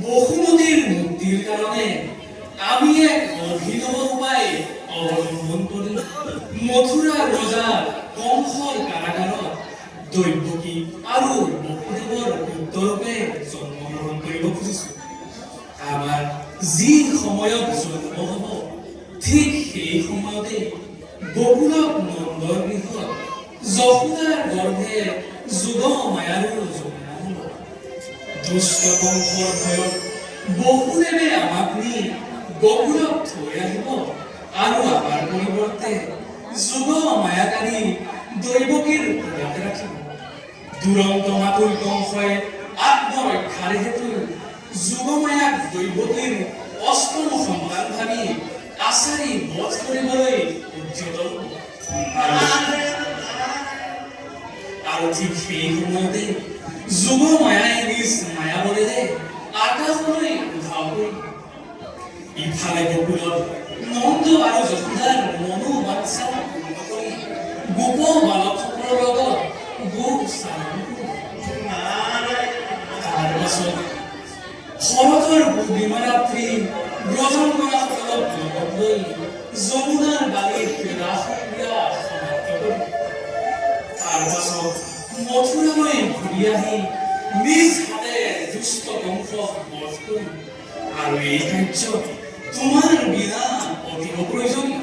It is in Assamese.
বহুমতিৰ মুক্তিৰ কাৰণে আমি এক অভিনব উপায় অবলম্বন কৰি মথুৰা ৰজা কংসৰ কাৰাগাৰত দৈৱকী আৰু বসুদেৱৰ পুত্ৰৰূপে জন্মগ্ৰহণ কৰিব খুজিছো। আমাৰ যি সময়ত জন্ম হ'ব ঠিক সেই সময়তে বকুলক নন্দৰ গৃহত যশোদাৰ গৰ্ভে যুগ মায়াৰো জন্ম হ'ব। দুষ্ট কংসৰ ভয়ত বসুদেৱে আমাক নি বকুলক থৈ আহিব আৰু আমাৰ পৰিৱৰ্তে যুগ মায়াকাৰী দৈৱকীৰ কোলাত ৰাখিব। দুৰন্ত মাতুল কংসই আত্মৰক্ষাৰ হেতু যুগমায়াক দৈৱকীৰ অষ্টম সন্তান ভাবি আচাৰি বধ কৰিবলৈ উদ্যত হ'ব। আৰু ঠিক সেই সময়তে যুগমায়াই নিজ মায়াবলেৰে আকাশলৈ উধাও কৰি ইফালে বকুলত নন্দ আৰু যশোদাৰ মনোবাঞ্ছা পূৰ্ণ কৰি গোপ বালকসকলৰ লগত গোপ চালন তাৰ পাছত শৰতৰ পূৰ্ণিমা ৰাত্ৰি ব্ৰজনগণসকলক লগত লৈ যমুনাৰ বালিত ৰাসক্ৰিয়া সমাপ্ত কৰি তাৰ পাছত মথুৰালৈ ঘূৰি আহি নিজ হাতে দুষ্ট কংসক বধ কৰি আৰু এই কাৰ্য তোমাৰ বিনা অতি প্ৰয়োজনীয়।